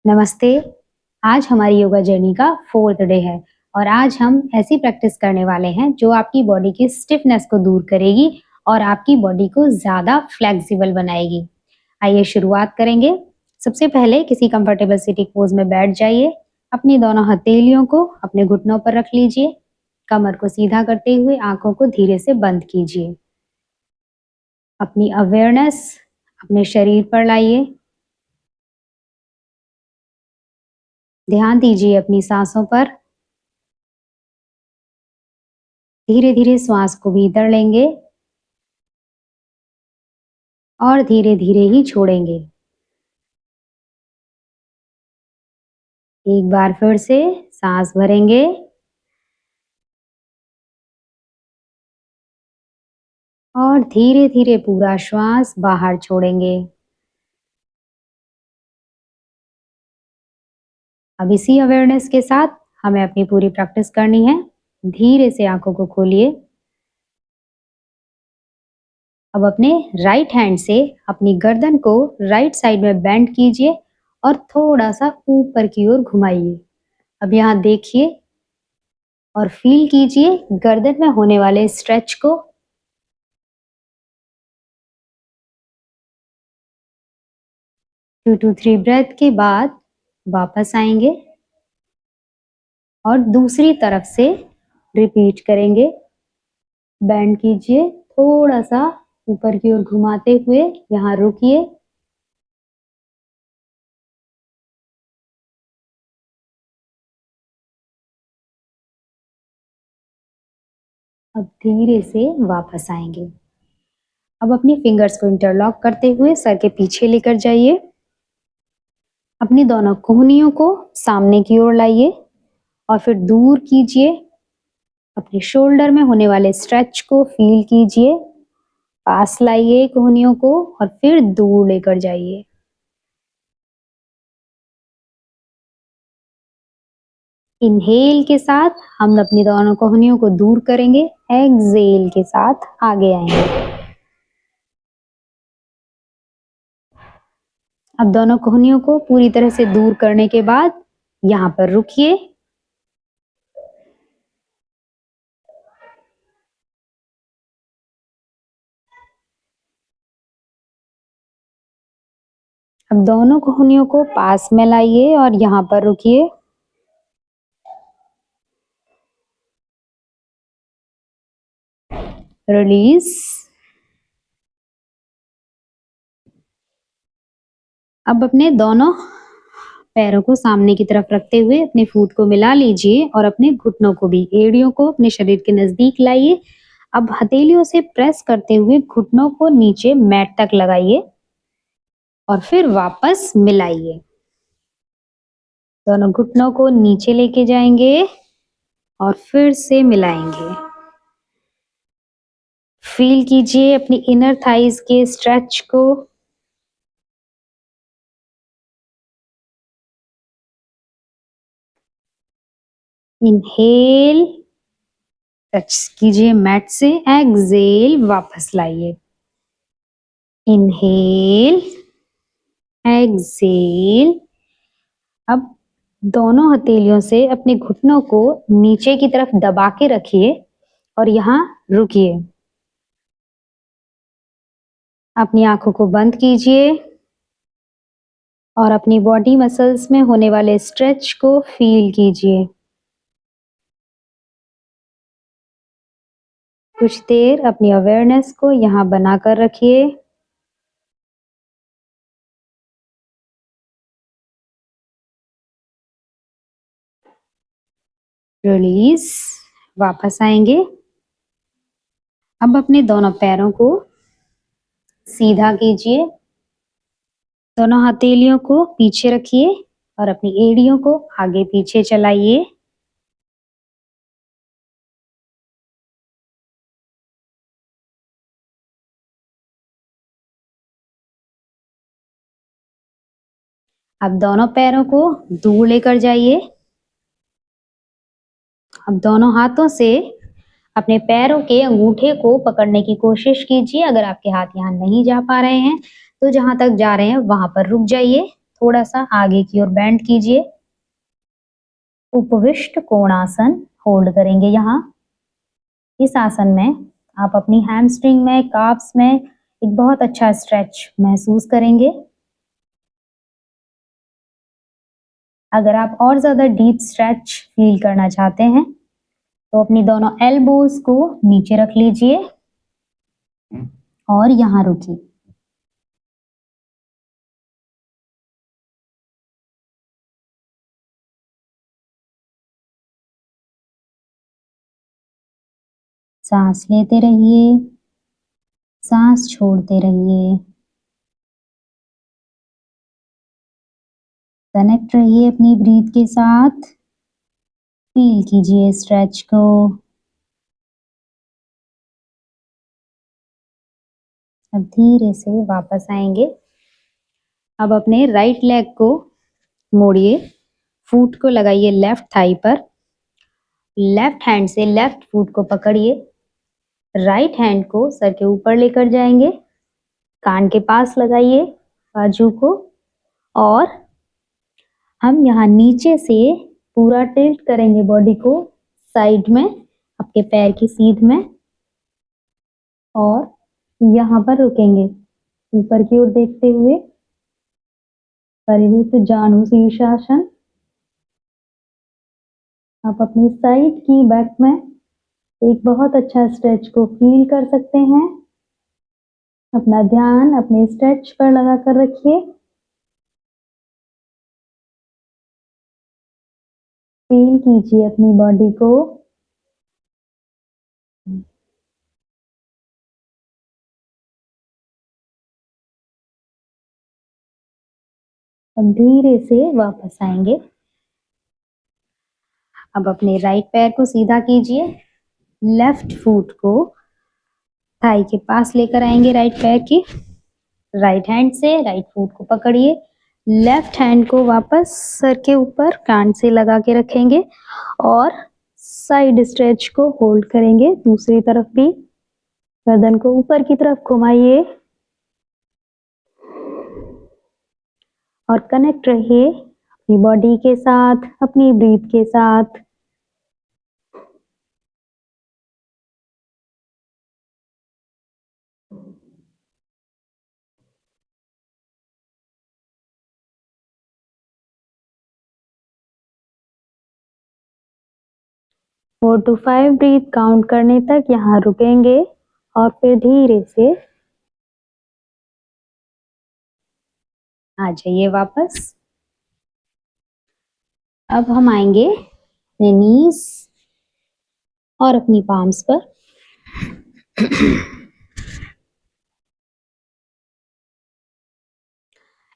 नमस्ते। आज हमारी योगा जर्नी का 4th डे है और आज हम ऐसी प्रैक्टिस करने वाले हैं जो आपकी बॉडी की स्टिफनेस को दूर करेगी और आपकी बॉडी को ज़्यादा फ्लेक्सिबल बनाएगी। आइए शुरुआत करेंगे। सबसे पहले किसी कंफर्टेबल सिटिंग पोज में बैठ जाइए। अपनी दोनों हथेलियों को अपने घुटनों पर रख लीजिए। कमर को सीधा करते हुए आंखों को धीरे से बंद कीजिए। अपनी अवेयरनेस अपने शरीर पर लाइए। ध्यान दीजिए अपनी सांसों पर। धीरे धीरे श्वास को भीतर लेंगे और धीरे धीरे ही छोड़ेंगे। एक बार फिर से सांस भरेंगे और धीरे धीरे पूरा श्वास बाहर छोड़ेंगे। अब इसी अवेयरनेस के साथ हमें अपनी पूरी प्रैक्टिस करनी है। धीरे से आंखों को खोलिए। अब अपने राइट हैंड से अपनी गर्दन को राइट साइड में बेंड कीजिए और थोड़ा सा ऊपर की ओर घुमाइए। अब यहाँ देखिए और फील कीजिए गर्दन में होने वाले स्ट्रेच को। 2 to 3 ब्रेथ के बाद वापस आएंगे और दूसरी तरफ से रिपीट करेंगे। बेंड कीजिए, थोड़ा सा ऊपर की ओर घुमाते हुए यहाँ रुकिए। अब धीरे से वापस आएंगे। अब अपनी फिंगर्स को इंटरलॉक करते हुए सर के पीछे लेकर जाइए। अपनी दोनों कोहनियों को सामने की ओर लाइए और फिर दूर कीजिए। अपने शोल्डर में होने वाले स्ट्रेच को फील कीजिए। पास लाइए कोहनियों को और फिर दूर लेकर जाइए। इनहेल के साथ हम अपनी दोनों कोहनियों को दूर करेंगे। एक्सहेल के साथ आगे आएंगे। अब दोनों कोहनियों को पूरी तरह से दूर करने के बाद यहाँ पर रुकिए। अब दोनों कोहनियों को पास में लाइए और यहाँ पर रुकिए। रिलीज। अब अपने दोनों पैरों को सामने की तरफ रखते हुए अपने फुट को मिला लीजिए और अपने घुटनों को भी, एड़ियों को अपने शरीर के नजदीक लाइए। अब हथेलियों से प्रेस करते हुए घुटनों को नीचे मैट तक लगाइए और फिर वापस मिलाइए। दोनों घुटनों को नीचे लेके जाएंगे और फिर से मिलाएंगे। फील कीजिए अपनी इनर थाइज के स्ट्रेच को। इनहेल, टच कीजिए मैट से। एक्सहेल, वापस लाइए। Inhale, exhale. अब दोनों हथेलियों से अपने घुटनों को नीचे की तरफ दबा के रखिए और यहाँ रुकिए। अपनी आंखों को बंद कीजिए और अपनी बॉडी मसल्स में होने वाले स्ट्रेच को फील कीजिए। कुछ देर अपनी अवेयरनेस को यहाँ बनाकर रखिए। रिलीज, वापस आएंगे। अब अपने दोनों पैरों को सीधा कीजिए। दोनों हथेलियों को पीछे रखिए और अपनी एड़ियों को आगे पीछे चलाइए। अब दोनों पैरों को दूर लेकर जाइए। अब दोनों हाथों से अपने पैरों के अंगूठे को पकड़ने की कोशिश कीजिए। अगर आपके हाथ यहाँ नहीं जा पा रहे हैं तो जहां तक जा रहे हैं वहां पर रुक जाइए। थोड़ा सा आगे की ओर बेंड कीजिए। उपविष्ट कोणासन होल्ड करेंगे यहाँ। इस आसन में आप अपनी हैमस्ट्रिंग में, काफ्स में एक बहुत अच्छा स्ट्रेच महसूस करेंगे। अगर आप और ज्यादा डीप स्ट्रेच फील करना चाहते हैं तो अपनी दोनों एल्बोज को नीचे रख लीजिए और यहाँ रुकिए। सांस लेते रहिए, सांस छोड़ते रहिए। कनेक्ट रहिए अपनी ब्रीथ के साथ। फील कीजिए स्ट्रेच को। अब धीरे से वापस आएंगे। अब अपने राइट लेग को मोड़िए, फुट को लगाइए लेफ्ट थाई पर। लेफ्ट हैंड से लेफ्ट फुट को पकड़िए। राइट हैंड को सर के ऊपर लेकर जाएंगे, कान के पास लगाइए बाजू को, और हम यहाँ नीचे से पूरा टिल्ट करेंगे बॉडी को साइड में, आपके पैर की सीध में, और यहाँ पर रुकेंगे ऊपर की ओर देखते हुए। परिवृत्त जानु शीर्षासन। आप अपनी साइड की बैक में एक बहुत अच्छा स्ट्रेच को फील कर सकते हैं। अपना ध्यान अपने स्ट्रेच पर लगा कर रखिए। फील कीजिए अपनी बॉडी को। अब धीरे से वापस आएंगे। अब अपने राइट पैर को सीधा कीजिए। लेफ्ट फुट को थाई के पास लेकर आएंगे राइट पैर की। राइट हैंड से राइट फुट को पकड़िए। लेफ्ट हैंड को वापस सर के ऊपर कान से लगा के रखेंगे और साइड स्ट्रेच को होल्ड करेंगे। दूसरी तरफ भी गर्दन को ऊपर की तरफ घुमाइए और कनेक्ट रहिए अपनी बॉडी के साथ, अपनी ब्रीथ के साथ। फोर टू 5 ब्रीथ काउंट करने तक यहाँ रुकेंगे और फिर धीरे से आ जाइए वापस। अब हम आएंगे अपने नीज और अपनी पाम्स पर।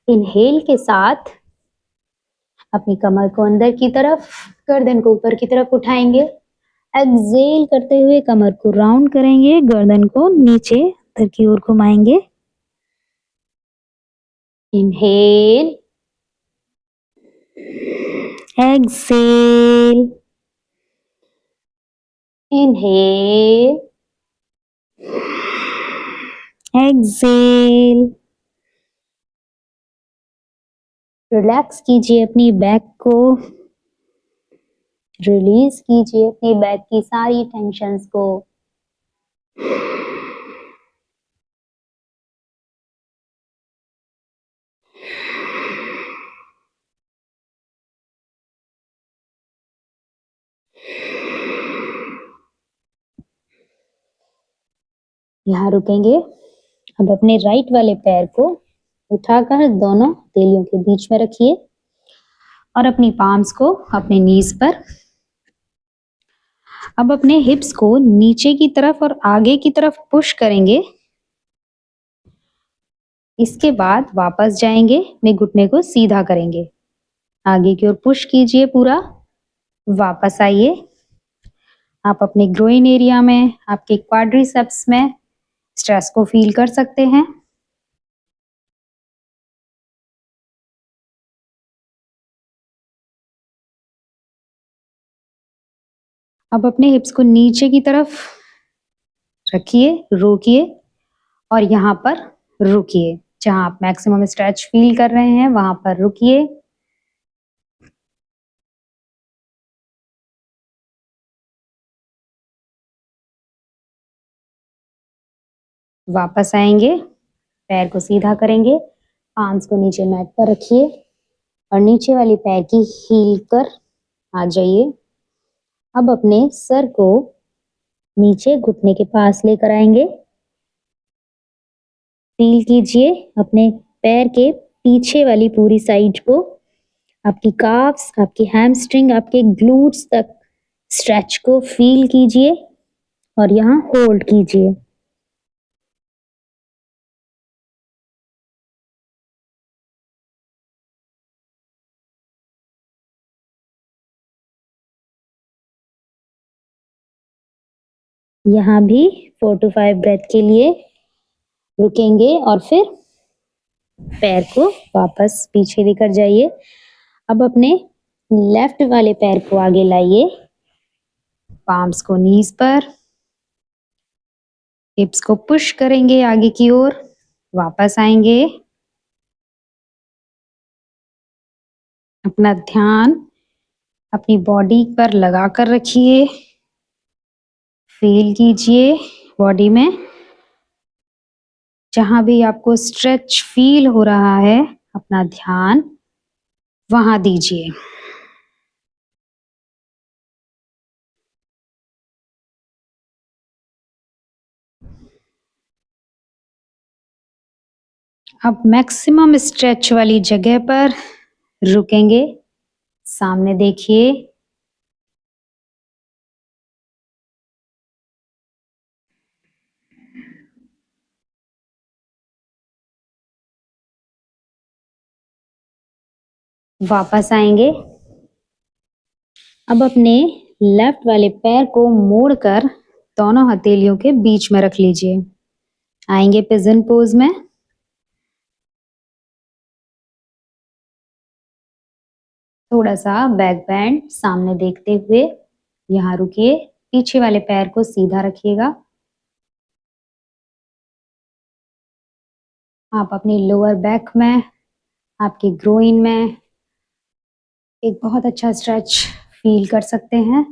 इनहेल के साथ अपनी कमर को अंदर की तरफ, गर्दन को ऊपर की तरफ उठाएंगे। एक्सहेल करते हुए कमर को राउंड करेंगे, गर्दन को नीचे अंदर की ओर घुमाएंगे। Inhale, exhale, inhale, exhale. Relax कीजिए अपनी बैक को, रिलीज कीजिए अपनी बैक की सारी टेंशन्स को। यहाँ रुकेंगे। अब अपने राइट वाले पैर को उठाकर दोनों हथेलियों के बीच में रखिए और अपनी पाम्स को अपने नीज पर। अब अपने हिप्स को नीचे की तरफ और आगे की तरफ पुश करेंगे। इसके बाद वापस जाएंगे, अपने घुटने को सीधा करेंगे, आगे की ओर पुश कीजिए पूरा। वापस आइए। आप अपने ग्रोइन एरिया में, आपके क्वाड्रिसेप्स में स्ट्रेस को फील कर सकते हैं। अब अपने हिप्स को नीचे की तरफ रखिए, रोकिए और यहाँ पर रुकिए। जहाँ आप मैक्सिमम स्ट्रेच फील कर रहे हैं वहां पर रुकिए। वापस आएंगे, पैर को सीधा करेंगे, पाम्स को नीचे मैट पर रखिए और नीचे वाली पैर की हील कर आ जाइए। अब अपने सर को नीचे घुटने के पास लेकर आएंगे। फील कीजिए अपने पैर के पीछे वाली पूरी साइड को, आपकी काफ्स, आपकी हैमस्ट्रिंग, आपके ग्लूट्स तक स्ट्रेच को फील कीजिए और यहाँ होल्ड कीजिए। यहाँ भी 4 to 5 ब्रेथ के लिए रुकेंगे और फिर पैर को वापस पीछे लेकर जाइए। अब अपने लेफ्ट वाले पैर को आगे लाइए, पाम्स को नीज पर, हिप्स को पुश करेंगे आगे की ओर, वापस आएंगे। अपना ध्यान अपनी बॉडी पर लगा कर रखिए, फील कीजिए बॉडी में, जहां भी आपको स्ट्रेच फील हो रहा है अपना ध्यान वहां दीजिए। अब मैक्सिमम स्ट्रेच वाली जगह पर रुकेंगे, सामने देखिए। वापस आएंगे। अब अपने लेफ्ट वाले पैर को मोड़कर दोनों हथेलियों के बीच में रख लीजिए। आएंगे पिजन पोज में। थोड़ा सा बैक बैंड सामने देखते हुए यहाँ रुकिए, पीछे वाले पैर को सीधा रखिएगा। आप अपनी लोअर बैक में, आपकी ग्रोइन में एक बहुत अच्छा स्ट्रेच फील कर सकते हैं।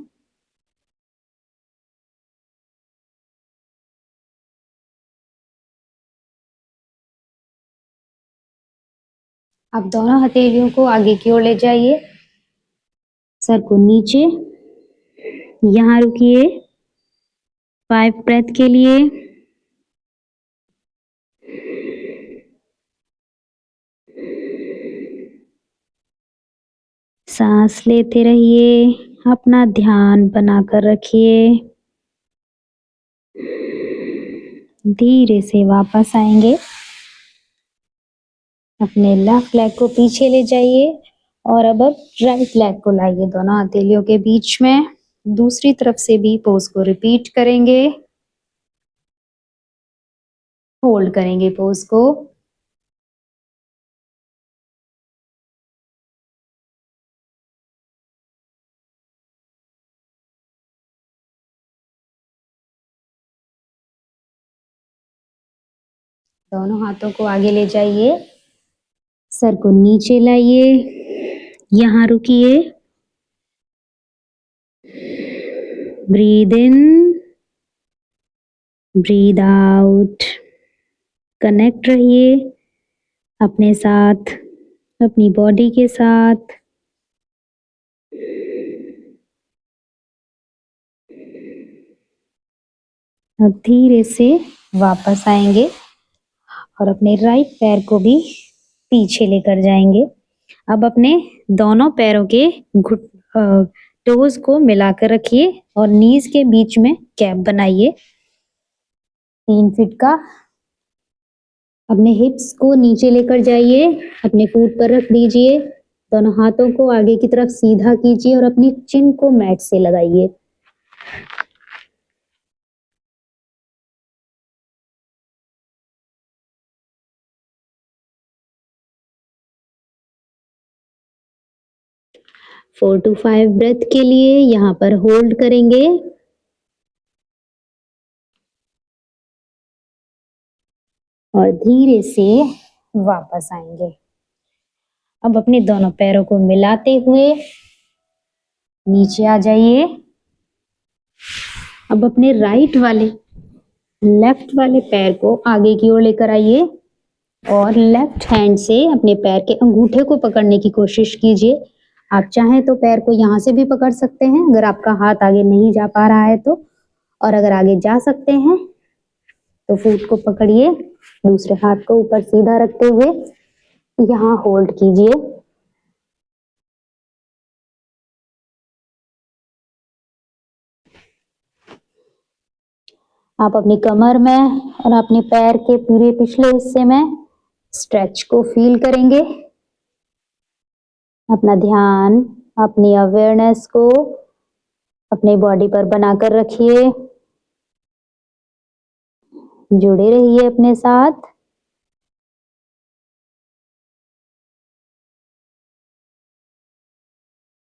आप दोनों हथेलियों को आगे की ओर ले जाइए, सर को नीचे, यहाँ रुकिए 5 ब्रेथ के लिए। सांस लेते रहिए, अपना ध्यान बनाकर रखिए। धीरे से वापस आएंगे, अपने लेफ्ट लेग को पीछे ले जाइए और अब राइट लेग को लाइए दोनों हथेलियों के बीच में। दूसरी तरफ से भी पोज को रिपीट करेंगे, होल्ड करेंगे पोज को। दोनों हाथों को आगे ले जाइए, सर को नीचे लाइए, यहाँ रुकिए। Breathe in, breathe out. Connect रहिए अपने साथ, अपनी बॉडी के साथ। अब धीरे से वापस आएंगे और अपने राइट पैर को भी पीछे लेकर जाएंगे। अब अपने दोनों पैरों के टोज को मिलाकर रखिए और नीज के बीच में गैप बनाइए 3 फीट का। अपने हिप्स को नीचे लेकर जाइए, अपने फुट पर रख दीजिए, दोनों हाथों को आगे की तरफ सीधा कीजिए और अपनी चिन को मैट से लगाइए। फोर टू 5 ब्रेथ के लिए यहाँ पर होल्ड करेंगे और धीरे से वापस आएंगे। अब अपने दोनों पैरों को मिलाते हुए नीचे आ जाइए। अब अपने लेफ्ट वाले पैर को आगे की ओर लेकर आइए और लेफ्ट हैंड से अपने पैर के अंगूठे को पकड़ने की कोशिश कीजिए। आप चाहें तो पैर को यहाँ से भी पकड़ सकते हैं अगर आपका हाथ आगे नहीं जा पा रहा है तो, और अगर आगे जा सकते हैं तो फुट को पकड़िए, दूसरे हाथ को ऊपर सीधा रखते हुए यहाँ होल्ड कीजिए। आप अपनी कमर में और अपने पैर के पूरे पिछले हिस्से में स्ट्रेच को फील करेंगे। अपना ध्यान, अपनी अवेयरनेस को अपनी बॉडी पर बनाकर रखिए। जुड़े रहिए अपने साथ।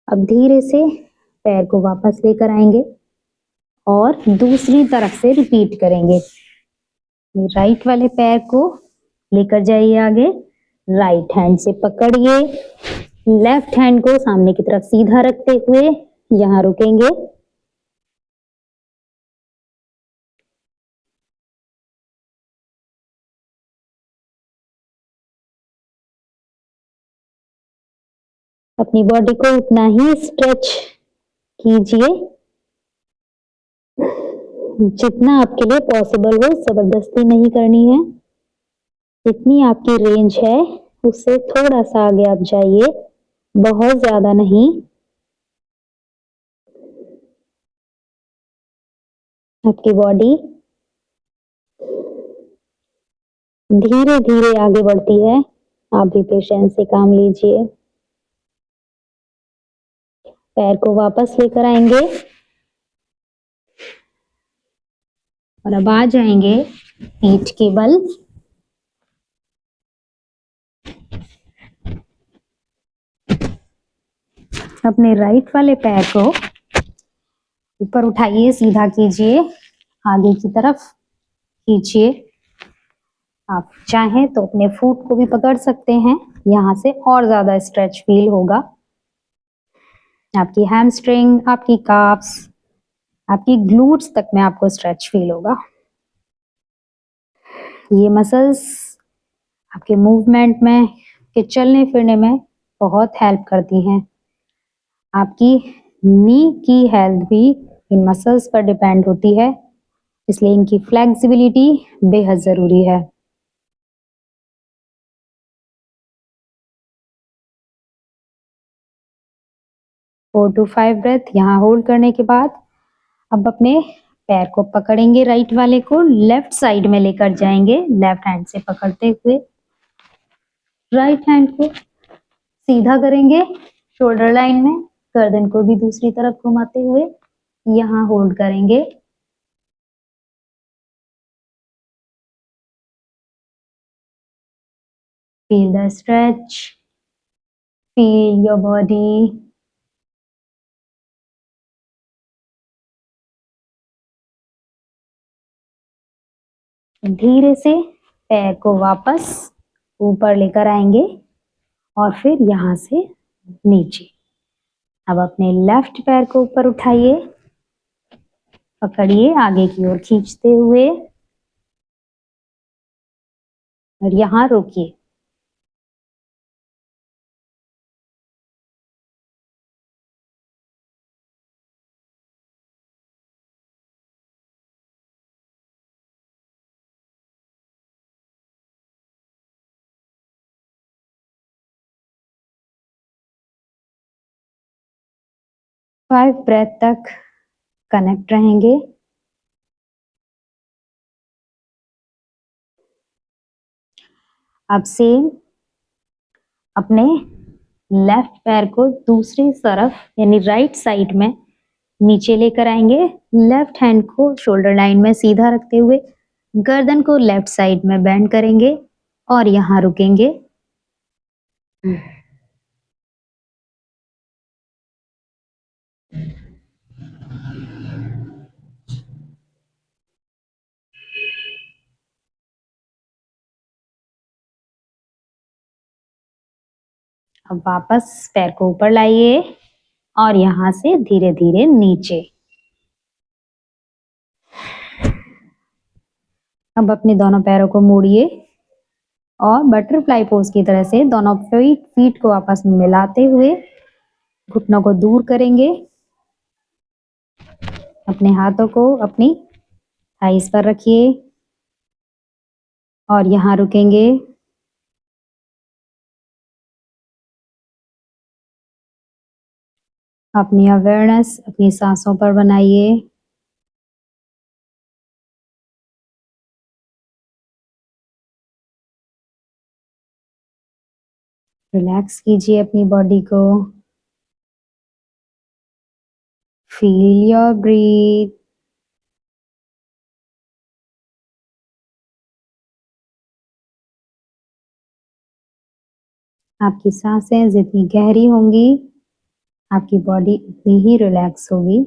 अब धीरे से पैर को वापस लेकर आएंगे और दूसरी तरफ से रिपीट करेंगे। राइट वाले पैर को लेकर जाइए आगे, राइट हैंड से पकड़िए, लेफ्ट हैंड को सामने की तरफ सीधा रखते हुए यहाँ रुकेंगे। अपनी बॉडी को उतना ही स्ट्रेच कीजिए जितना आपके लिए पॉसिबल हो, जबरदस्ती नहीं करनी है। जितनी आपकी रेंज है उससे थोड़ा सा आगे आप जाइए, बहुत ज्यादा नहीं। आपकी बॉडी धीरे धीरे आगे बढ़ती है, आप भी पेशेंस से काम लीजिए। पैर को वापस लेकर आएंगे और अब आ जाएंगे पीठ के बल। अपने राइट वाले पैर को ऊपर उठाइए, सीधा कीजिए, आगे की तरफ खींचिए। आप चाहें तो अपने फुट को भी पकड़ सकते हैं, यहाँ से और ज्यादा स्ट्रेच फील होगा। आपकी हैमस्ट्रिंग, आपकी काफ्स, आपकी ग्लूट्स तक में आपको स्ट्रेच फील होगा। ये मसल्स आपके मूवमेंट में, के चलने फिरने में बहुत हेल्प करती हैं। आपकी नी की हेल्थ भी इन मसल्स पर डिपेंड होती है, इसलिए इनकी फ्लेक्सिबिलिटी बेहद जरूरी है। फोर टू 5 ब्रेथ यहाँ होल्ड करने के बाद अब अपने पैर को पकड़ेंगे, राइट वाले को लेफ्ट साइड में लेकर जाएंगे, लेफ्ट हैंड से पकड़ते हुए राइट हैंड को सीधा करेंगे शोल्डर लाइन में, गर्दन को भी दूसरी तरफ घुमाते हुए यहाँ होल्ड करेंगे। Feel the stretch, feel your body. धीरे से पैर को वापस ऊपर लेकर आएंगे और फिर यहाँ से नीचे। अब अपने लेफ्ट पैर को ऊपर उठाइए, पकड़िए, आगे की ओर खींचते हुए और यहाँ रोकिए। फाइव ब्रेथ तक कनेक्ट रहेंगे। अब से अपने लेफ्ट पैर को दूसरी तरफ यानी राइट साइड में नीचे लेकर आएंगे, लेफ्ट हैंड को शोल्डर लाइन में सीधा रखते हुए गर्दन को लेफ्ट साइड में बेंड करेंगे और यहाँ रुकेंगे। अब वापस पैर को ऊपर लाइए और यहाँ से धीरे-धीरे नीचे। अब अपने दोनों पैरों को मोड़िए और बटरफ्लाई पोज की तरह से दोनों फीट को आपस में मिलाते हुए घुटनों को दूर करेंगे। अपने हाथों को अपनी थाइस पर रखिए और यहाँ रुकेंगे। अपनी अवेयरनेस अपनी सांसों पर बनाइए। रिलैक्स कीजिए अपनी बॉडी को। Feel your breathe. आपकी सांसें जितनी गहरी होंगी आपकी बॉडी उतनी ही रिलैक्स होगी।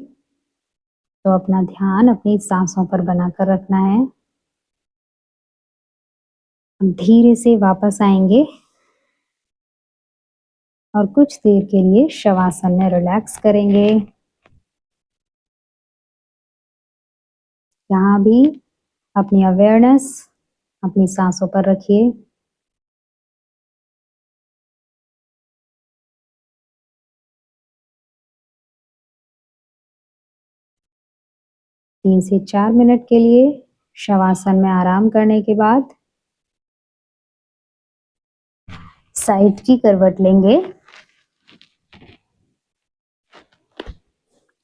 तो अपना ध्यान अपनी सांसों पर बनाकर रखना है। हम धीरे से वापस आएंगे और कुछ देर के लिए शवासन में रिलैक्स करेंगे। यहाँ भी अपनी अवेयरनेस अपनी सांसों पर रखिए। तीन से 4 मिनट के लिए शवासन में आराम करने के बाद साइड की करवट लेंगे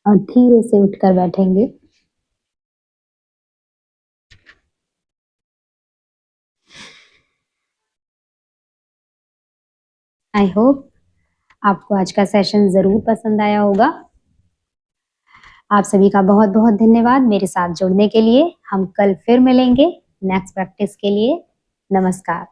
और धीरे से उठकर बैठेंगे। आई होप आपको आज का सेशन जरूर पसंद आया होगा। आप सभी का बहुत बहुत धन्यवाद मेरे साथ जुड़ने के लिए। हम कल फिर मिलेंगे नेक्स्ट प्रैक्टिस के लिए। नमस्कार।